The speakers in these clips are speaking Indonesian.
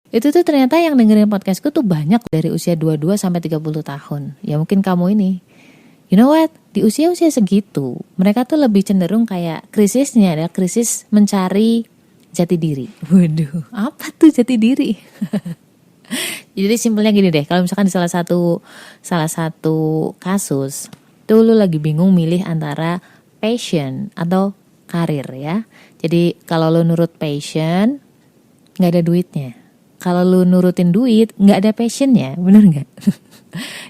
Itu tuh ternyata yang dengerin podcastku tuh banyak dari usia 22 sampai 30 tahun. Ya mungkin kamu ini. You know what? Di usia-usia segitu, mereka tuh lebih cenderung kayak krisisnya adalah krisis mencari jati diri. Waduh, apa tuh jati diri? Jadi simpelnya gini deh, kalau misalkan di salah satu kasus, tuh lu lagi bingung milih antara passion atau karir ya. Jadi kalau lu nurut passion, nggak ada duitnya. Kalau lu nurutin duit, nggak ada passionnya, bener nggak?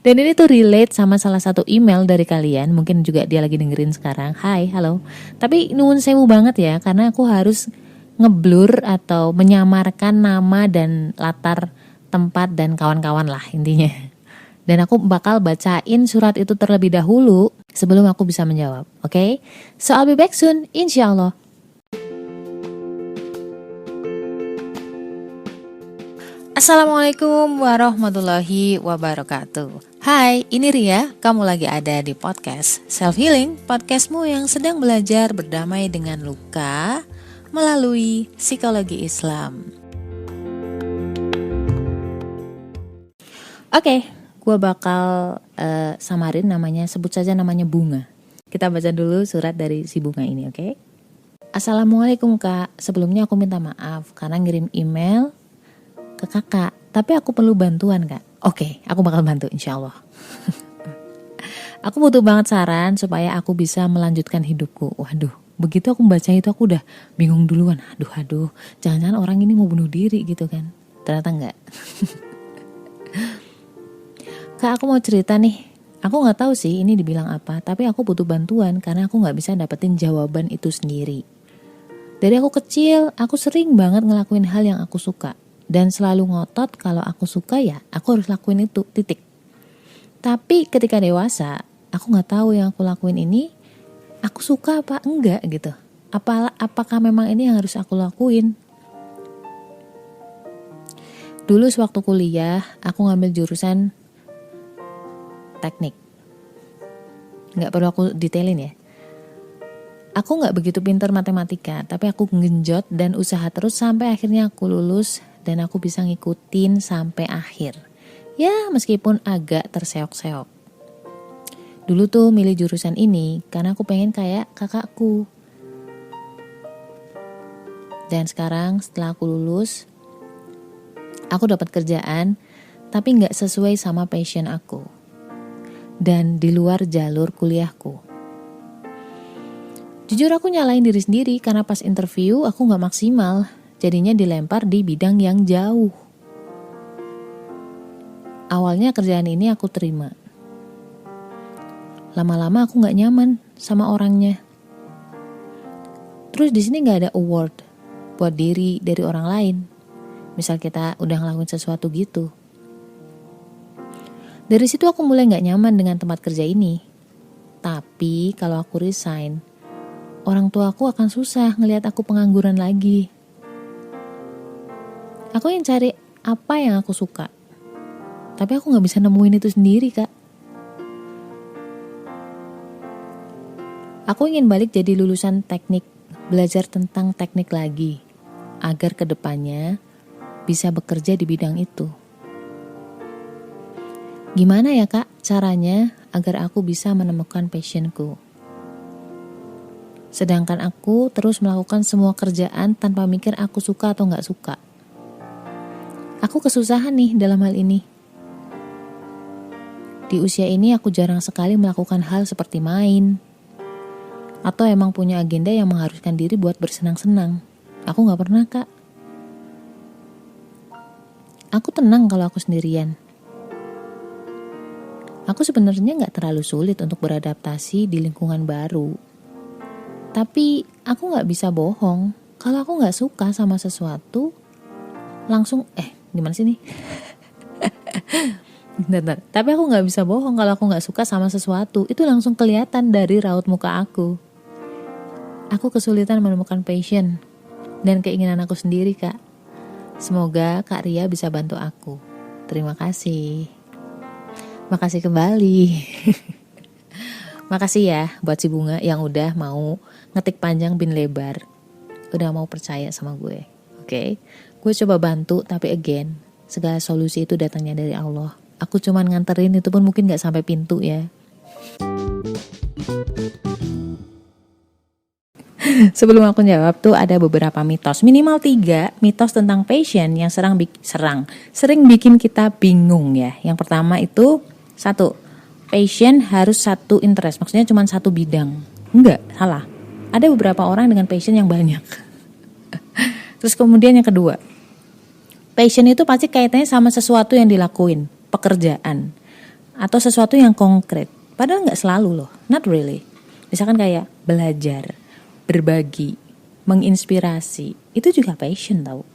Dan ini tuh relate sama salah satu email dari kalian. Mungkin juga dia lagi dengerin sekarang. Hai, halo. Tapi nuwun sewu banget ya, karena aku harus ngeblur atau menyamarkan nama dan latar tempat dan kawan-kawan lah intinya. Dan aku bakal bacain surat itu terlebih dahulu sebelum aku bisa menjawab. Oke? So I'll be back soon, insyaallah. Assalamualaikum warahmatullahi wabarakatuh. Hai, ini Ria, kamu lagi ada di podcast Self Healing, podcastmu yang sedang belajar berdamai dengan luka melalui psikologi Islam. Oke, gue bakal samarin namanya, sebut saja namanya Bunga. Kita baca dulu surat dari si Bunga ini, oke? Assalamualaikum Kak, sebelumnya aku minta maaf karena ngirim email ke kakak, tapi aku perlu bantuan Kak. Oke, aku bakal bantu insyaallah. Aku butuh banget saran supaya aku bisa melanjutkan hidupku. Waduh, begitu aku baca itu aku udah bingung duluan. Aduh, jangan-jangan orang ini mau bunuh diri gitu kan. Ternyata enggak. Kak, aku mau cerita nih. Aku gak tahu sih ini dibilang apa, tapi aku butuh bantuan karena aku gak bisa dapetin jawaban itu sendiri. Dari aku kecil, aku sering banget ngelakuin hal yang aku suka. Dan selalu ngotot kalau aku suka ya aku harus lakuin itu, titik. Tapi ketika dewasa, aku gak tahu yang aku lakuin ini aku suka apa enggak gitu. Apakah memang ini yang harus aku lakuin? Dulu sewaktu kuliah, aku ngambil jurusan teknik. Gak perlu aku detailin ya. Aku gak begitu pintar matematika, tapi aku genjot dan usaha terus sampai akhirnya aku lulus dan aku bisa ngikutin sampai akhir. Ya, meskipun agak terseok-seok. Dulu tuh milih jurusan ini karena aku pengen kayak kakakku. Dan sekarang setelah aku lulus, aku dapat kerjaan tapi gak sesuai sama passion aku. Dan di luar jalur kuliahku. Jujur aku nyalain diri sendiri karena pas interview aku gak maksimal. Jadinya dilempar di bidang yang jauh. Awalnya kerjaan ini aku terima. Lama-lama aku gak nyaman sama orangnya. Terus di sini gak ada award buat diri dari orang lain. Misal kita udah ngelakuin sesuatu gitu. Dari situ aku mulai gak nyaman dengan tempat kerja ini. Tapi kalau aku resign, orang tua aku akan susah ngelihat aku pengangguran lagi. Aku yang cari apa yang aku suka. Tapi aku gak bisa nemuin itu sendiri Kak. Aku ingin balik jadi lulusan teknik, belajar tentang teknik lagi, agar kedepannya bisa bekerja di bidang itu. Gimana ya Kak caranya agar aku bisa menemukan passionku? Sedangkan aku terus melakukan semua kerjaan tanpa mikir aku suka atau gak suka. Aku kesusahan nih dalam hal ini. Di usia ini aku jarang sekali melakukan hal seperti main. Atau emang punya agenda yang mengharuskan diri buat bersenang-senang. Aku gak pernah Kak. Aku tenang kalau aku sendirian. Aku sebenarnya gak terlalu sulit untuk beradaptasi di lingkungan baru. Tapi aku gak bisa bohong. Kalau aku gak suka sama sesuatu, langsung gimana sih nih? Bentar. Tapi aku gak bisa bohong kalau aku gak suka sama sesuatu. Itu langsung kelihatan dari raut muka aku. Aku kesulitan menemukan passion dan keinginan aku sendiri Kak. Semoga Kak Ria bisa bantu aku. Terima kasih. Makasih kembali. Makasih ya buat si Bunga yang udah mau ngetik panjang bin lebar. Udah mau percaya sama gue. Oke? Gue coba bantu, tapi again, segala solusi itu datangnya dari Allah. Aku cuman nganterin, itu pun mungkin gak sampai pintu ya. Sebelum aku jawab tuh ada beberapa mitos, minimal 3 mitos tentang passion yang sering bikin kita bingung ya. Yang pertama itu, 1, passion harus satu interest, maksudnya cuma satu bidang. Enggak, salah. Ada beberapa orang dengan passion yang banyak. Terus kemudian yang kedua, passion itu pasti kaitannya sama sesuatu yang dilakuin, pekerjaan, atau sesuatu yang konkret. Padahal nggak selalu loh, not really. Misalkan kayak belajar, berbagi, menginspirasi, itu juga passion tau.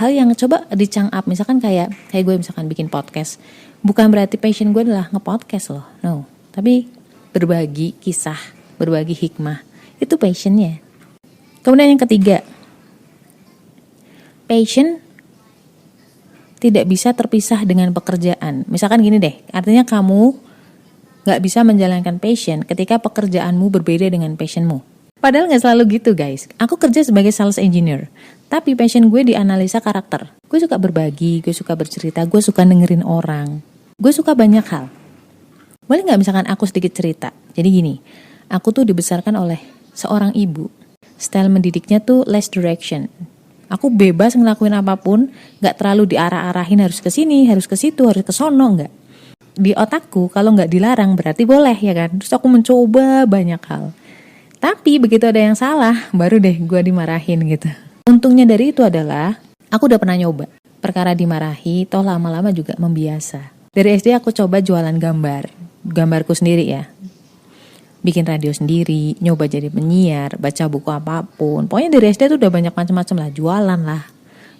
Hal yang coba dicang up, misalkan kayak gue misalkan bikin podcast, bukan berarti passion gue adalah nge-podcast loh, no. Tapi berbagi kisah, berbagi hikmah, itu passionnya. Kemudian yang ketiga, passion tidak bisa terpisah dengan pekerjaan. Misalkan gini deh, artinya kamu gak bisa menjalankan passion ketika pekerjaanmu berbeda dengan passionmu. Padahal gak selalu gitu guys. Aku kerja sebagai sales engineer, tapi passion gue di analisa karakter. Gue suka berbagi, gue suka bercerita, gue suka dengerin orang. Gue suka banyak hal. Boleh gak misalkan aku sedikit cerita? Jadi gini, aku tuh dibesarkan oleh seorang ibu. Style mendidiknya tuh less direction. Aku bebas ngelakuin apapun, gak terlalu diarah-arahin harus ke sini, harus ke situ, harus ke sono, enggak. Di otakku kalau gak dilarang berarti boleh ya kan. Terus aku mencoba banyak hal. Tapi begitu ada yang salah, baru deh gue dimarahin gitu. Untungnya dari itu adalah, aku udah pernah nyoba. Perkara dimarahi, toh lama-lama juga membiasa. Dari SD aku coba jualan gambarku sendiri ya. Bikin radio sendiri, nyoba jadi penyiar, baca buku apapun. Pokoknya dari SD tuh udah banyak macam-macam lah, jualan lah,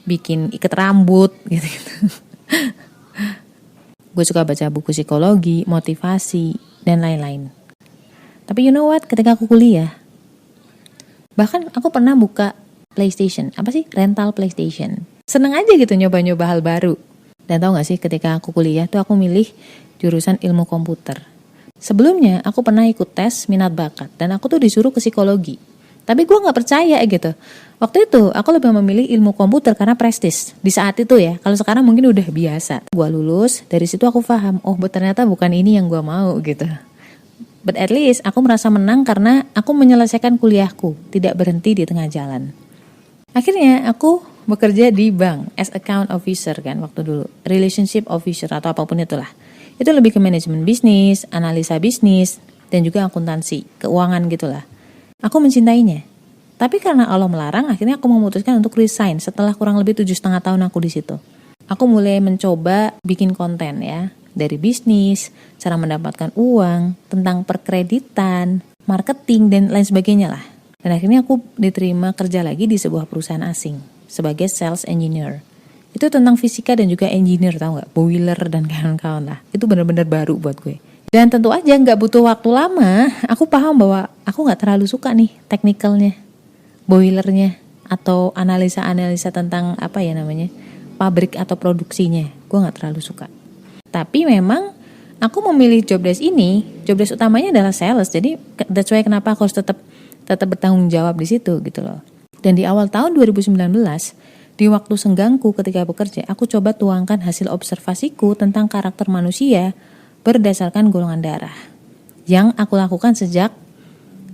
bikin ikat rambut gitu-gitu. Gue suka baca buku psikologi, motivasi, dan lain-lain. Tapi you know what, ketika aku kuliah, bahkan aku pernah buka PlayStation, rental PlayStation. Seneng aja gitu nyoba-nyoba hal baru. Dan tau gak sih, ketika aku kuliah tuh aku milih jurusan ilmu komputer. Sebelumnya aku pernah ikut tes minat bakat dan aku tuh disuruh ke psikologi. Tapi gue gak percaya gitu. Waktu itu aku lebih memilih ilmu komputer karena prestis. Di saat itu ya, kalau sekarang mungkin udah biasa. Gue lulus, dari situ aku paham, oh ternyata bukan ini yang gue mau gitu. But at least aku merasa menang karena aku menyelesaikan kuliahku, tidak berhenti di tengah jalan. Akhirnya aku bekerja di bank as account officer kan waktu dulu. Relationship officer atau apapun itulah. Itu lebih ke manajemen bisnis, analisa bisnis, dan juga akuntansi, keuangan gitulah. Aku mencintainya. Tapi karena Allah melarang, akhirnya aku memutuskan untuk resign setelah kurang lebih 7,5 tahun aku di situ. Aku mulai mencoba bikin konten ya, dari bisnis, cara mendapatkan uang, tentang perkreditan, marketing, dan lain sebagainya lah. Dan akhirnya aku diterima kerja lagi di sebuah perusahaan asing sebagai sales engineer. Itu tentang fisika dan juga engineer, tau gak? Boiler dan kawan-kawan lah. Itu benar-benar baru buat gue. Dan tentu aja gak butuh waktu lama, aku paham bahwa aku gak terlalu suka nih teknikalnya, boilernya, atau analisa-analisa tentang pabrik atau produksinya. Gue gak terlalu suka. Tapi memang aku memilih job desk ini, job desk utamanya adalah sales. Jadi that's why kenapa aku harus tetap bertanggung jawab di situ gitu loh. Dan di awal tahun 2019, di waktu senggangku ketika bekerja, aku coba tuangkan hasil observasiku tentang karakter manusia berdasarkan golongan darah yang aku lakukan sejak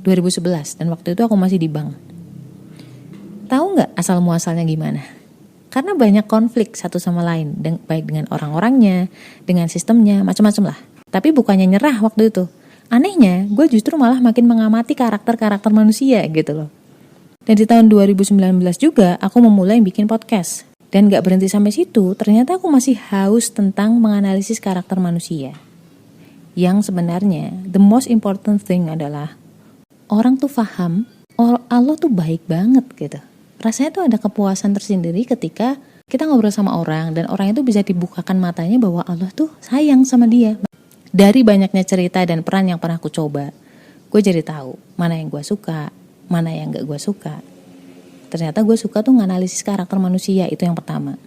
2011 dan waktu itu aku masih di bank. Tahu nggak asal muasalnya gimana? Karena banyak konflik satu sama lain, baik dengan orang-orangnya, dengan sistemnya, macam-macam lah. Tapi bukannya nyerah waktu itu. Anehnya, gue justru malah makin mengamati karakter-karakter manusia gitu loh. Dan di tahun 2019 juga aku memulai bikin podcast. Dan gak berhenti sampai situ, ternyata aku masih haus tentang menganalisis karakter manusia. Yang sebenarnya, the most important thing adalah orang tuh paham, Allah tuh baik banget gitu. Rasanya tuh ada kepuasan tersendiri ketika kita ngobrol sama orang dan orang itu bisa dibukakan matanya bahwa Allah tuh sayang sama dia. Dari banyaknya cerita dan peran yang pernah aku coba, gue jadi tahu mana yang gue suka, mana yang gak gue suka. Ternyata gue suka tuh nganalisis karakter manusia, itu yang pertama.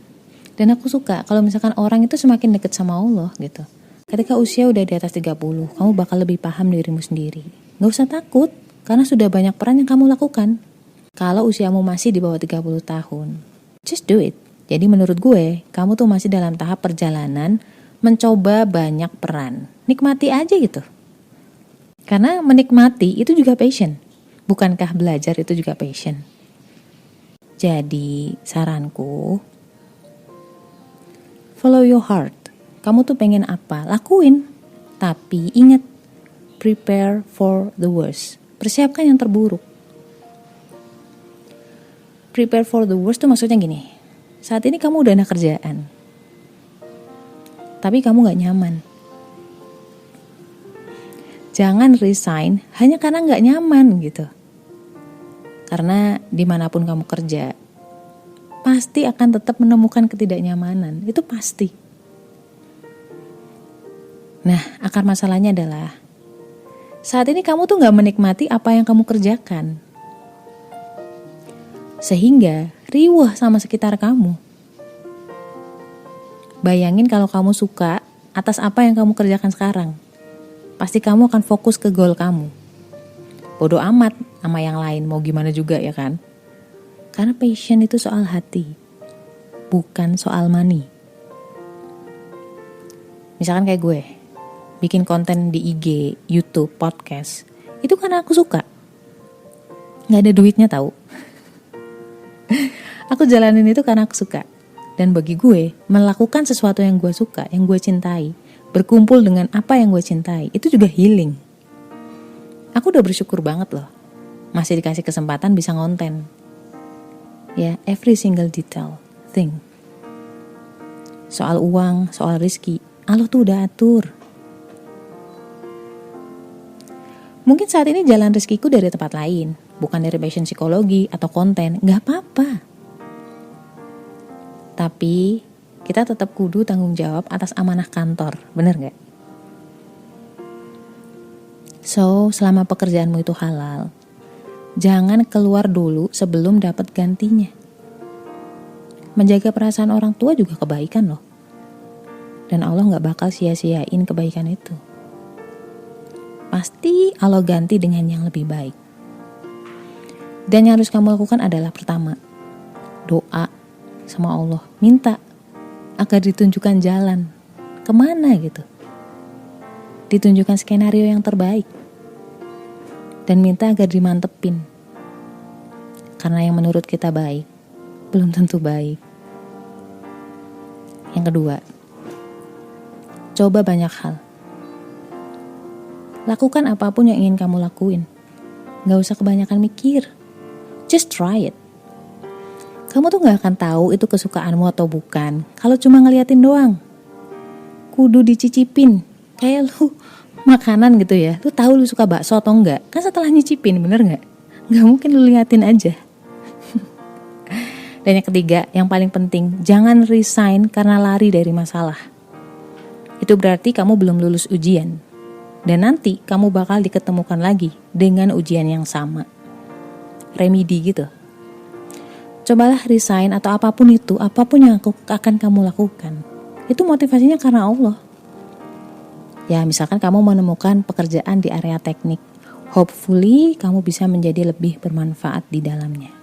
Dan aku suka kalau misalkan orang itu semakin deket sama Allah gitu. Ketika usia udah di atas 30, kamu bakal lebih paham dirimu sendiri. Gak usah takut, karena sudah banyak peran yang kamu lakukan. Kalau usiamu masih di bawah 30 tahun, just do it. Jadi menurut gue, kamu tuh masih dalam tahap perjalanan mencoba banyak peran. Nikmati aja gitu. Karena menikmati itu juga passion. Bukankah belajar itu juga passion? Jadi saranku, follow your heart. Kamu tuh pengen apa? Lakuin. Tapi ingat, prepare for the worst. Persiapkan yang terburuk. Prepare for the worst tuh maksudnya gini. Saat ini kamu udah ada kerjaan, tapi kamu gak nyaman. Jangan resign hanya karena gak nyaman gitu. Karena dimanapun kamu kerja, pasti akan tetap menemukan ketidaknyamanan. Itu pasti. Nah, akar masalahnya adalah saat ini kamu tuh gak menikmati apa yang kamu kerjakan. Sehingga riwah sama sekitar kamu. Bayangin kalau kamu suka atas apa yang kamu kerjakan sekarang. Pasti kamu akan fokus ke goal kamu. Bodoh amat sama yang lain, mau gimana juga ya kan? Karena passion itu soal hati, bukan soal money. Misalkan kayak gue, bikin konten di IG, YouTube, podcast, itu karena aku suka. Gak ada duitnya tahu. Aku jalanin itu karena aku suka. Dan bagi gue, melakukan sesuatu yang gue suka, yang gue cintai, berkumpul dengan apa yang gue cintai, itu juga healing. Aku udah bersyukur banget loh, masih dikasih kesempatan bisa ngonten. Ya, every single detail, thing. Soal uang, soal rezeki, Allah tuh udah atur. Mungkin saat ini jalan rezekiku dari tempat lain, bukan dari passion psikologi atau konten, gak apa-apa. Tapi kita tetap kudu tanggung jawab atas amanah kantor, bener gak? So, selama pekerjaanmu itu halal, jangan keluar dulu sebelum dapat gantinya. Menjaga perasaan orang tua juga kebaikan loh. Dan Allah gak bakal sia-siain kebaikan itu. Pasti Allah ganti dengan yang lebih baik. Dan yang harus kamu lakukan adalah pertama, doa sama Allah, minta agar ditunjukkan jalan kemana gitu, ditunjukkan skenario yang terbaik, dan minta agar dimantepin, karena yang menurut kita baik belum tentu baik. Yang kedua, coba banyak hal. Lakukan apapun yang ingin kamu lakuin. Gak usah kebanyakan mikir. Just try it. Kamu tuh gak akan tahu itu kesukaanmu atau bukan kalau cuma ngeliatin doang. Kudu dicicipin. Kayak lu makanan gitu ya. Lu tahu lu suka bakso atau enggak? Kan setelah nyicipin, bener gak? Gak mungkin lu liatin aja. Dan yang ketiga, yang paling penting, jangan resign karena lari dari masalah. Itu berarti kamu belum lulus ujian. Dan nanti kamu bakal diketemukan lagi dengan ujian yang sama. Remedi gitu. Cobalah resign atau apapun itu, apapun yang akan kamu lakukan. Itu motivasinya karena Allah. Ya, misalkan kamu menemukan pekerjaan di area teknik. Hopefully kamu bisa menjadi lebih bermanfaat di dalamnya.